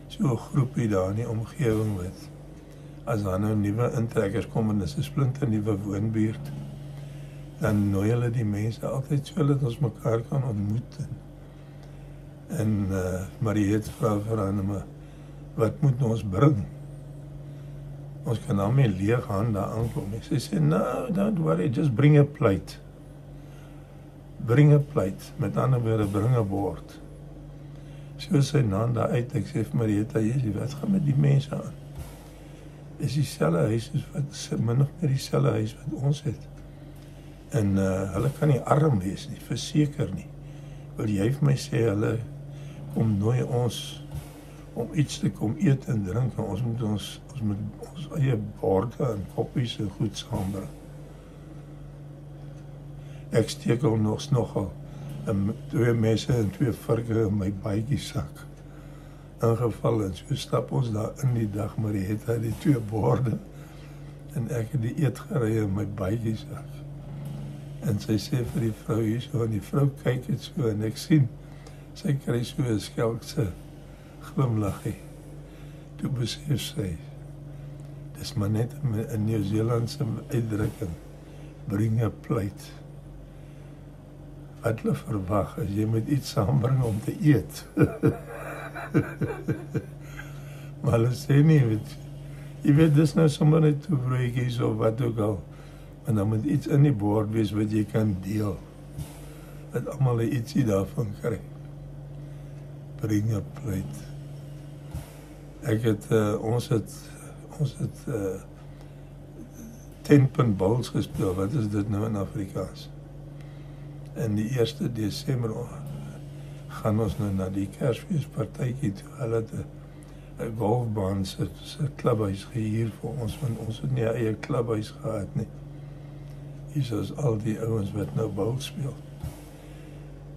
so 'n groepie daar in die omgewing wat, as daar nou nuwe intrekkers kom en dis 'n splinte nuwe woonbuurt, dan nooi hulle die mense altyd so dat ons mekaar kan ontmoet. En Mariet vra vir haar, wat moet ons bring? Ons kan nou met leeg hande aankom. Sy sê, no, don't worry, just bring a plate. Bring a plate, met ander woorde, bring 'n bord. So sy Nanda uit, ek sê vir Marieta, wat gaan met die mense aan? Is dieselfde huis, min of meer dieselfde huis wat ons het. En hulle kan nie arm wees nie, verseker nie. Wil jy vir my sê, hulle kom nooi ons om iets te kom eet en drink, en ons moet ons eie borde en koppies en goed saambring. Ek stekel nogal 2 messe en 2 varke in my baadjiesak ingeval, en so stap ons daar in die dag, Marieta die 2 borde en ek het die eetgerei in my baadjiesak. En sy sê vir die vrou hierso, en die vrou kyk het so, en ek sien, sy kry so 'n skelkse glimlaggie. Toe besef sy, dis maar net 'n Nieu-Zeelandse uitdrukking, bring a plate. Wat hulle verwag, as jy moet iets saambring om te eet. Maar hulle sê nie, jy weet, dis nou sommer net 2 broodjies of wat ook al, en dan moet iets in die bord wees wat jy kan deel, dat almal ietsie daarvan kry. Bring a plate. Ons het 10-punt bowls gespeel. Wat is dit nou in Afrikaans? En die 1 Desember gaan ons nou na die Kersfeespartytjie toe. Hulle het 'n golfbaan se klubhuis gehuur vir ons, want ons het nie 'n eie klubhuis gehad nie. Hier is al die ouens wat nou bowls speel.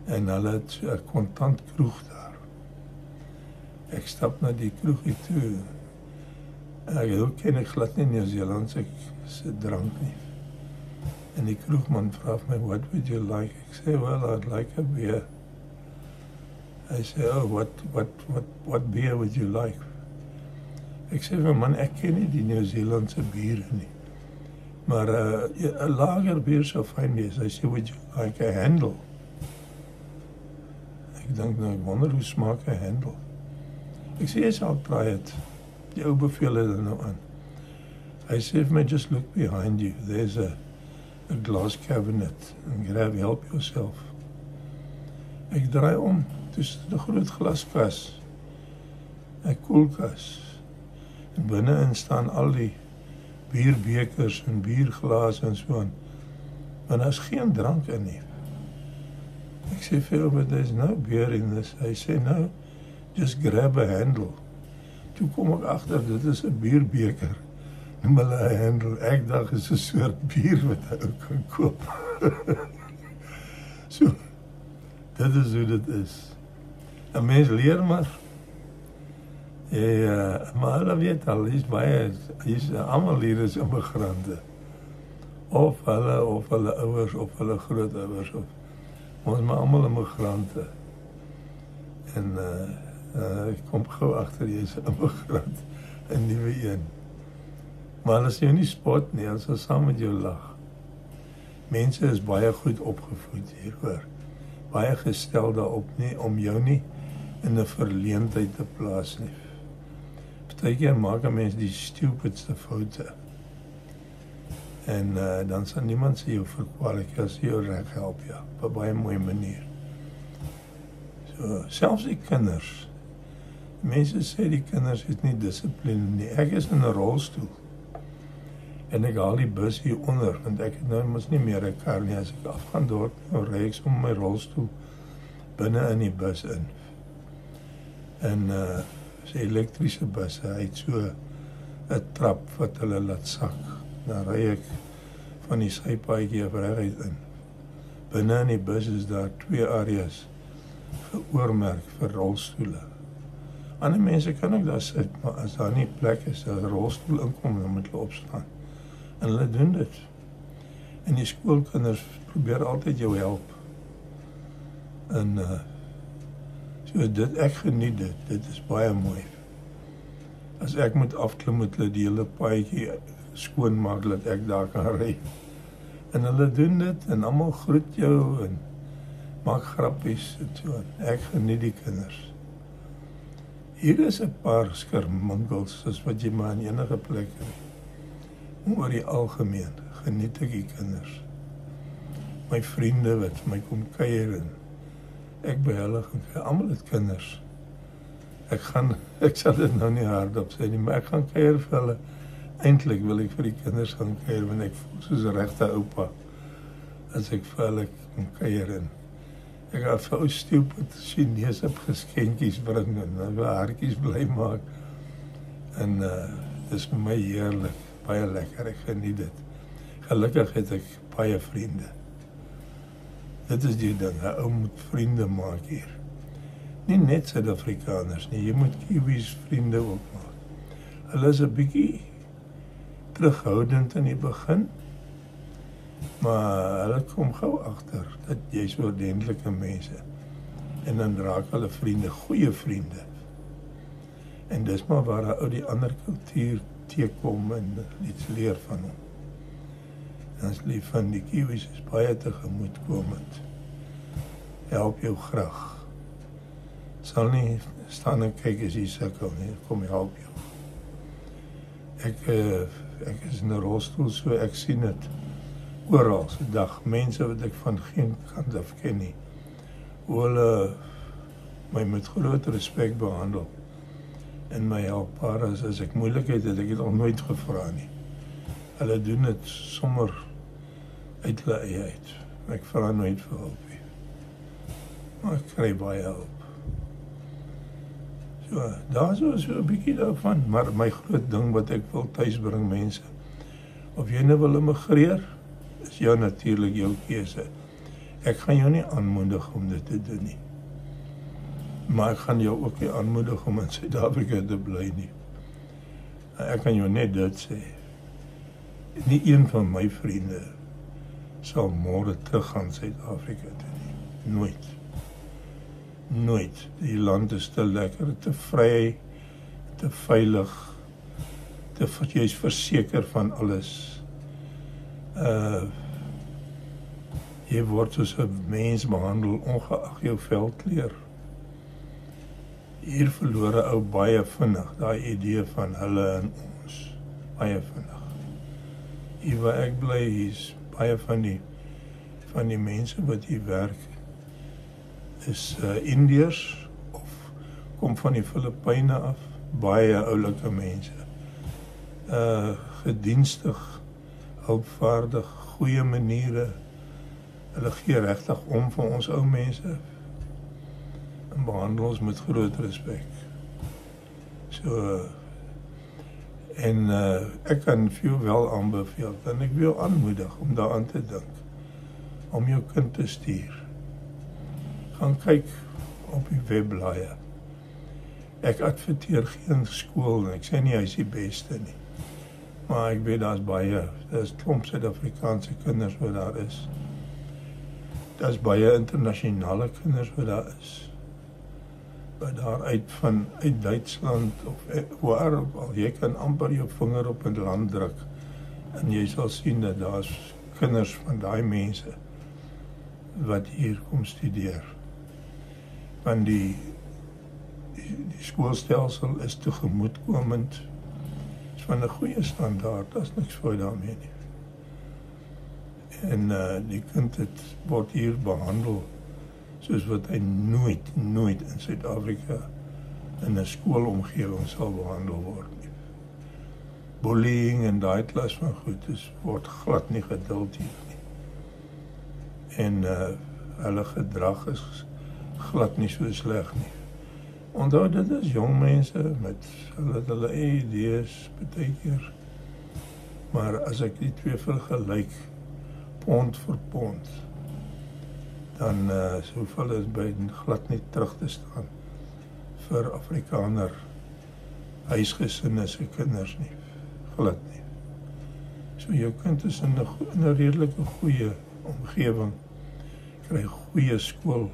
En hulle het 'n kontant kroeg daar. Ek stap na die kroegie toe. Ek ken ek glad nie Nieu-Zeelandse drank nie. En die kroegman vra my, what would you like? Ek sê, well, I'd like a beer. Hy sê, oh, what beer would you like? Ek sê vir man, ek ken nie die Nieu-Zeelandse biere nie. Maar 'n lager bier sou fyn wees. Hy sê, would you like a Handel? Ek dink nou, ek wonder hoe smaak 'n Handel. Ek sê, yes, I'll try it. Die ou beveel het nou aan. Hy sê vir my, just look behind you. There's a glass cabinet. And help yourself. Ek draai om. Dis 'n groot glaskas. 'n koelkas. En binne-in staan al die bierbekers en bierglase en so aan. Maar daar's geen drank in nie. Ek sê vir hom, but there's no beer in this. Hy sê, no, just grab a Handel. Toe kom ek agter, dit is 'n bierbeker. Noem hulle 'n Handel. Ek dink is 'n soort bier wat jy ook kan koop. So, dit is hoe dit is. 'n Mens leer maar. Maar hulle weet al, almal hier is immigrante. Of hulle ouers, of hulle grootouers, of ons maar almal immigrante. En ek kom gou agter jy is 'n immigrant, 'n nuwe een. Maar as jy nie spot nie, as ons saam met jou lag. Mense is baie goed opgevoed hier, hoor. Baie gestel daarop nie, om jou nie in 'n verleentheid te plaas nie. Partykeer maak 'n mens die stupidste foute. En dan sal niemand sê jou verkwalik as jy jou reg help, ja, op 'n baie mooi manier. So, selfs die kinders. Mense sê die kinders het nie dissipline nie. Ek is in 'n rolstoel. En ek haal die bus hier onder, want ek het nou mos nie meer 'n kar nie. As ek af gaan dorp, nou ry ek sommer my rolstoel binne in die bus in. En sy elektriese busse, hy het so 'n trap wat hulle laat sak. Dan ry ek van die sypaadjie af reguit in. Binne in die bus is daar 2 areas geoormerk vir rolstoele. Ander mense kan ook daar sit, maar as daar nie plek is, as 'n rolstoel inkom, dan moet hulle opstaan. En hulle doen dit. En die skoolkinders probeer altyd jou help. En so dit, ek geniet dit. Dit is baie mooi. As ek moet afklim, moet hulle die hele paadjie skoonmaak, dat ek daar kan ry. En hulle doen dit, en almal groet jou, maak grappies en so aan. Ek geniet die kinders. Hier is 'n paar skerminkels, soos wat jy maar in enige plek het. Oor die algemeen geniet ek die kinders. My vriende wat vir my kom kuier en ek by hulle gaan kuier, almal het kinders. Ek sal dit nou nie hardop sê nie, maar ek gaan kuier vir hulle. Eintlik wil ek vir die kinders gaan kuier, want ek voel soos 'n regte oupa as ek vir hulle kom kuier en ek gaan vir ou stupid Chinese geskenkies bring en hulle hartjies bly maak. En dis vir my heerlik, baie lekker, ek geniet dit. Gelukkig het ek baie vriende. Dit is die ding, 'n ou moet vriende maak hier. Nie net Suid-Afrikaners nie, jy moet Kiwis vriende ook maak. Hulle is 'n bietjie terughoudend in die begin, maar hulle kom gou agter dat jy's ordentlike mense. En dan raak hulle vriende, goeie vriende. En dis maar waar 'n ou die ander kultuur teekom en iets leer van hom. En as lief van die Kiwis is baie tegemoetkomend. Help jou graag. Sal nie staan en kyk as jy sukkel nie, kom help jou. Ek is in 'n rolstoel, so ek sien dit oral se dag. Mense wat ek van geen kant af ken nie, hoe hulle my met groot respek behandel en my help as ek moeilikheid het, ek het al nooit gevra nie. Hulle doen dit sommer uit hulle eie uit. Ek vra nooit vir hulp nie. Maar ek kry baie hulp. So, daar is so 'n bietjie daarvan, maar my groot ding wat ek wil tuisbring mense, of jy nou wil immigreer, is jou natuurlik jou keuse. Ek gaan jou nie aanmoedig om dit te doen nie. Maar ek gaan jou ook nie aanmoedig om in Suid-Afrika te bly nie. Ek kan jou net dit sê. Nie een van my vriende sal môre terug gaan Suid-Afrika toe nie. Nooit. Nooit. Die land is te lekker, te vry, te veilig, jy is verseker van alles. Jy word soos 'n mens behandel, ongeag jou velkleur. Hier verloor 'n ou baie vinnig, daai idee van hulle en ons. Baie vinnig. Hier waar ek bly, is baie van die mense wat hier werk, is Indiërs of kom van die Filippyne af, baie oulike mense. Gedienstig, hulpvaardig, goeie maniere. Hulle gee regtig om vir ons ou mense en behandel ons met groot respek. So, en ek kan vir jou wel aanbeveel en ek wil jou aanmoedig om daaraan te dink, om jou kind te stuur. Gaan kyk op die webblaaie. Ek adverteer geen skool en ek sê nie hy is die beste nie. Maar ek weet daar's klomp Suid-Afrikaanse kinders wat daar is. Daar's baie internasionale kinders wat daar is. Wat daar uit Duitsland of waar ook al, jy kan amper jou vinger op 'n land druk en jy sal sien dat daar's kinders van daai mense wat hier kom studeer. Want die skoolstelsel is tegemoetkomend, is van 'n goeie standaard, daar's niks fout daarmee nie. En die kind word hier behandel soos wat hy nooit in Suid-Afrika in 'n skoolomgewing sal behandel word nie. Bullying en daai klas van goed word glad nie geduld hier nie. En hulle gedrag is glad nie so sleg nie. Onthou, dit is jong mense met hulle eie idees baie keer. Maar as ek die twee vergelyk, pond vir pond, dan hoef hulle by glad nie terug te staan vir Afrikaner huisgesinne se kinders nie. Glad nie. So jou kind is in 'n redelike goeie omgewing, kry goeie skool,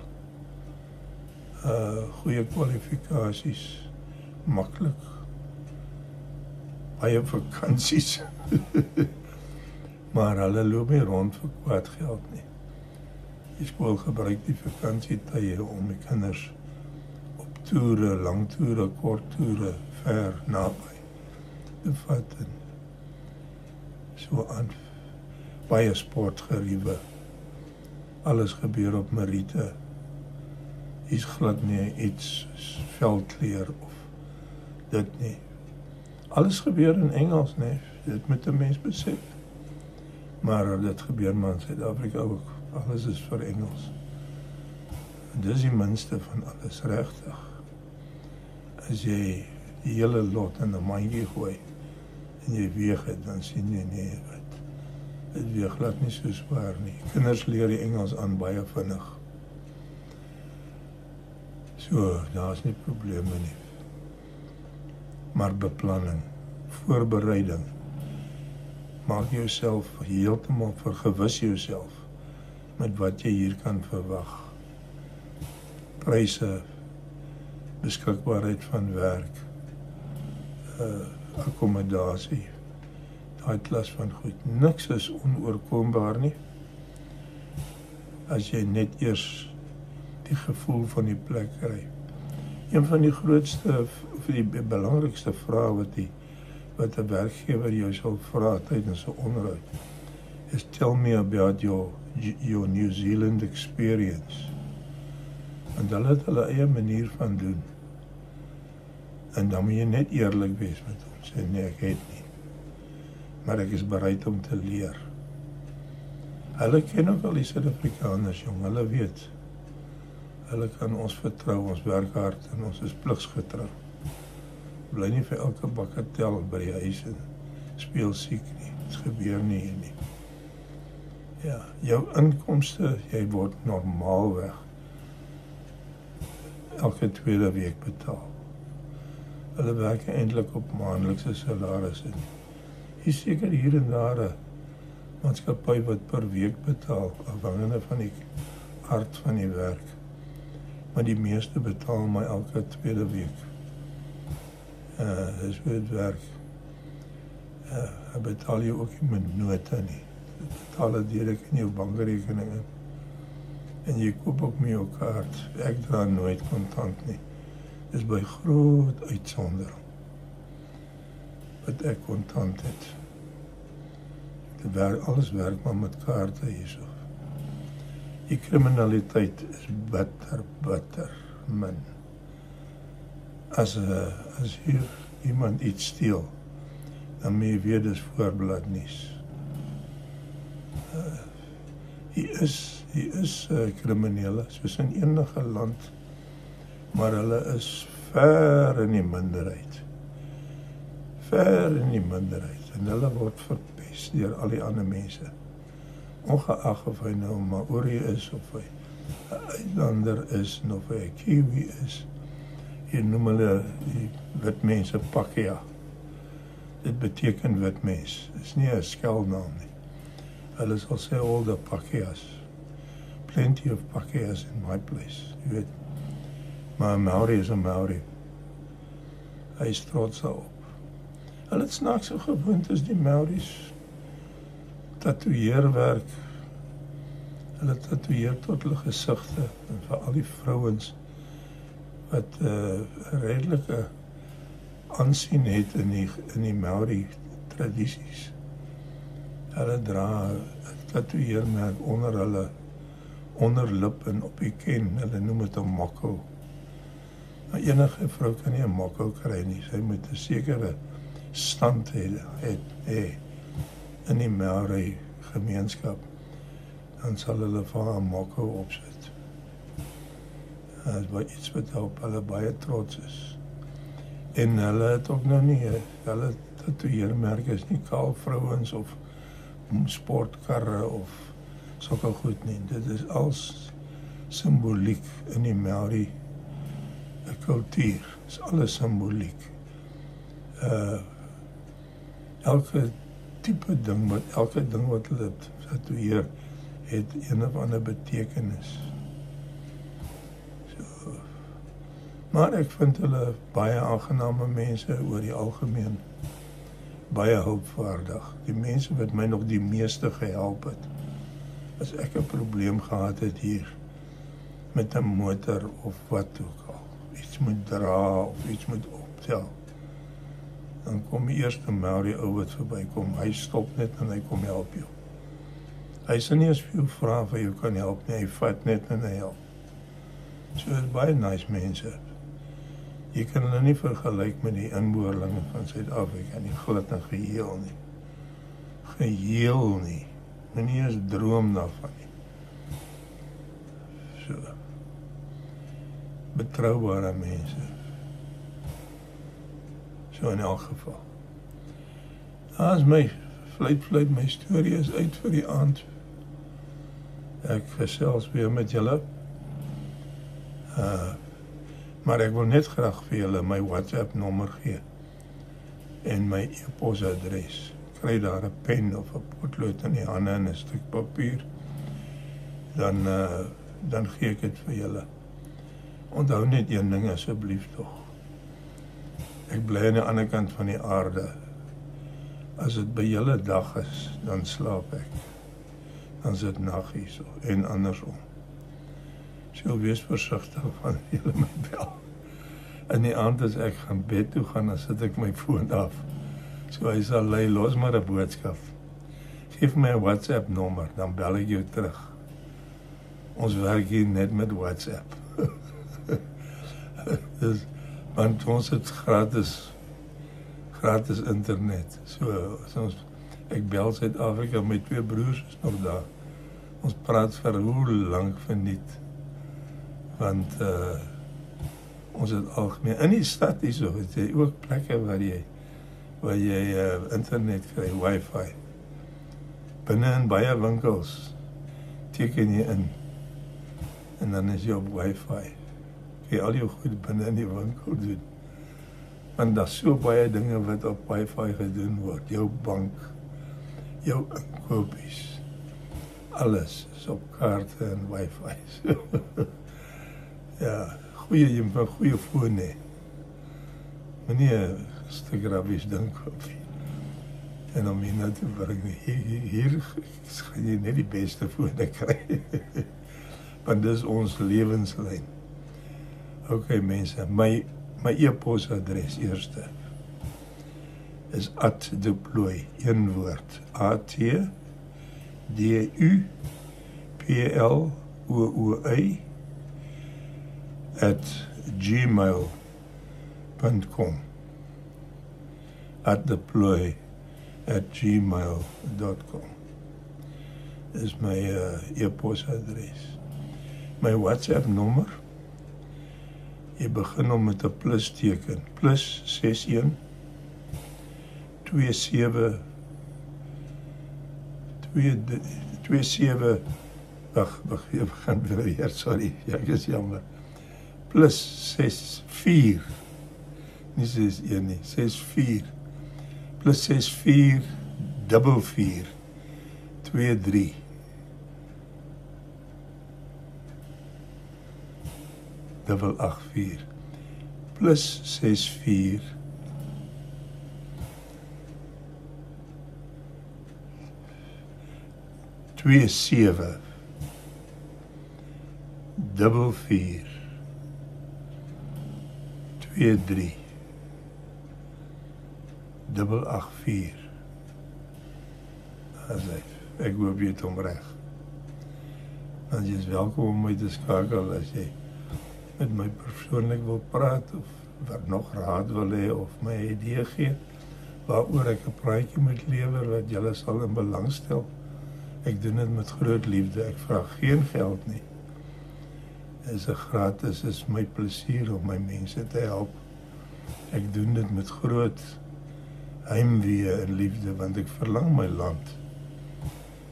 goeie kwalifikasies, maklik, baie vakansies, maar hulle loop nie rond vir kwaad geld nie. Die skool gebruik die vakansietye om die kinders op toere, lang toere, kort toere, ver, naby te vat en so aan. Baie sportgeriewe. Alles gebeur op Meriete. Is glad nie iets soos veldkleur of dit nie. Alles gebeur in Engels, nee. Dit moet 'n mens besef. Maar dit gebeur maar in Suid-Afrika ook. Alles is vir Engels. En dis die minste van alles, regtig. As jy die hele lot in 'n mandjie gooi en jy weeg het, dan sien jy nee, dit weeg glad nie so swaar nie. Kinders leer die Engels aan baie vinnig. So, daar is nie probleme nie. Maar beplanning, voorbereiding, maak jouself heeltemal vergewis jouself met wat jy hier kan verwag. Pryse, beskikbaarheid van werk, akkommodasie, daai klas van goed. Niks is onoorkombaar nie. As jy net eers die gevoel van die plek kry. Een van die grootste of die belangrikste vrae wat 'n werkgewer jou sal vra tydens 'n onderhoud is tell me about your New Zealand experience. En hulle het hulle eie manier van doen. En dan moet jy net eerlik wees met hom. Sê nee, ek het nie. Maar ek is bereid om te leer. Hulle ken ook al die Suid-Afrikaners, jong. Hulle weet. Hulle kan ons vertrou, ons werk hard en ons is pligsgetrou. Bly nie vir elke bakatel by die huis en speel siek nie. Dit gebeur nie hier nie. Ja, jou inkomste, jy word normaalweg elke tweede week betaal. Hulle werk eintlik op maandelikse salarisse. Hier seker hier en daar 'n maatskappy wat per week betaal, afhangende van die aard van die werk. Maar die meeste betaal my elke tweede week. Dis hoe dit werk. Betaal jy ook nie met note nie. Betaal dit direk in jou bankrekening in. En jy koop ook met jou kaart. Ek dra nooit kontant nie. Dis by groot uitsondering wat ek kontant het. Alles werk maar met kaarte hierso. Die kriminaliteit is bitter min. As hier iemand iets steel, dan moet jy weet dis voorblad nuus. Hier is kriminele, soos in enige land, maar hulle is ver in die minderheid. Ver in die minderheid. En hulle word verpes deur al die ander mense. Ongeag of hy nou Maori is, of hy 'n Eilander is, of hy 'n Kiwi is. Hier noem hulle die wit mense Pakeha. Dit beteken wit mens. Dit is nie 'n skelnaam nie. Hulle sal sê all the Pakehas. Plenty of Pakehas in my place, jy weet. Maar 'n Maori is 'n Maori. Hy is trots daarop. Hulle het snaakse gewoontes, die Maoris. Tatoeëerwerk. Hulle tatoeëer tot hulle gesigte, en vir al die vrouens wat redelike aansien het in die Maori tradisies. Hulle dra 'n tatoeëermerk onder hulle onderlip en op die ken. Hulle noem dit 'n mokko. Maar enige vrou kan nie 'n mokko kry nie. Sy moet 'n sekere stand hê in die Maori gemeenskap. Dan sal hulle vir haar 'n mokko opsit. Dit was iets wat op hulle baie trots is. En hulle het ook nou nie, hulle tatoeëermerke is nie kaal vrouens of sportkarre of sulke goed nie. Dit is als simboliek in die Maori kultuur. Dit is alles simboliek. Elke ding wat hulle tatoeëer het een of ander betekenis. So. Maar ek vind hulle baie aangename mense oor die algemeen. Baie hulpvaardig. Die mense wat my nog die meeste gehelp het, as ek 'n probleem gehad het hier met 'n motor of wat ook al, iets moet dra of iets moet optel, dan kom die eerste Maori ou wat verbykom, hy stop net en hy kom help jou. Hy sal nie eens vir jou vra of jy kan help nie, hy vat net en hy help. So is baie nice mense. Jy kan hulle nie vergelyk met die inboorlinge van Suid-Afrika nie, glad en geheel nie. Geheel nie. Moenie eens droom daarvan nie. So. Betroubare mense. So in elk geval. Daar is my fluit, my storie is uit vir die aand. Ek gesels weer met julle. Maar ek wil net graag vir julle my WhatsApp nommer gee en my e-posadres. Kry daar 'n pen of 'n potlood in die hande en 'n stuk papier. Dan gee ek dit vir julle. Onthou net een ding asseblief tog. Ek bly aan die ander kant van die aarde. As dit by julle dag is, dan slaap ek. Dan is dit nag hierso en andersom. So wees versigtig van julle my bel. In die aand as ek gaan bed toe gaan, dan sit ek my foon af. So hy sal lei, los maar 'n boodskap. Geef my 'n WhatsApp nommer, dan bel ek jou terug. Ons werk hier net met WhatsApp. Dus, want ons het gratis internet. So ek bel Suid-Afrika, my 2 broers is nog daar. Ons praat vir hoe lank verniet. Want ons het algemeen in die stad hierso, het jy ook plekke waar jy internet kry, wifi. Binne in baie winkels teken jy in en dan is jy op wifi. Jy al jou goed binne in die winkel doen. Want daar is so baie dinge wat op wifi gedoen word. Jou bank, jou inkopies, alles is op kaarte en wifi. Ja, goeie foon hê. Moenie 'n stuk rubbish ding koop nie. En om hier na te bring, hier gaan jy net die beste foon kry. Want dis ons lewenslyn. Okay mense, my e-posadres eerste is @deploy, een woord, ATDUPLOOI @gmail.com @deploy@gmail.com is my e-posadres. My WhatsApp nommer, jy begin om met 'n plus teken, +61 27 wag, jy begin weer, sorry, ek is jammer. +64, nie 61 nie, 64, +64 44 23 884 +64 27 44 23 884. Ek hoop jy het hom reg. Dan jy is welkom om my te skakel as jy met my persoonlik wil praat of wat nog raad wil hê of my idee gee waaroor ek 'n praatjie moet lewer wat julle sal in belang stel. Ek doen dit met groot liefde. Ek vra geen geld nie. Dit is gratis, is my plesier om my mense te help. Ek doen dit met groot heimwee en liefde want ek verlang my land.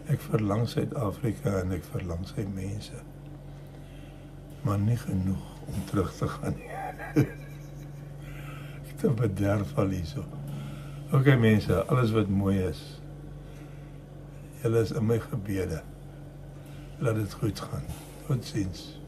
Ek verlang Suid-Afrika en ek verlang sy mense. Maar nie genoeg om terug te gaan nie. Ek te bederf al hierso. Okay mense, alles wat mooi is, julle is in my gebede. Laat dit goed gaan. Totsiens.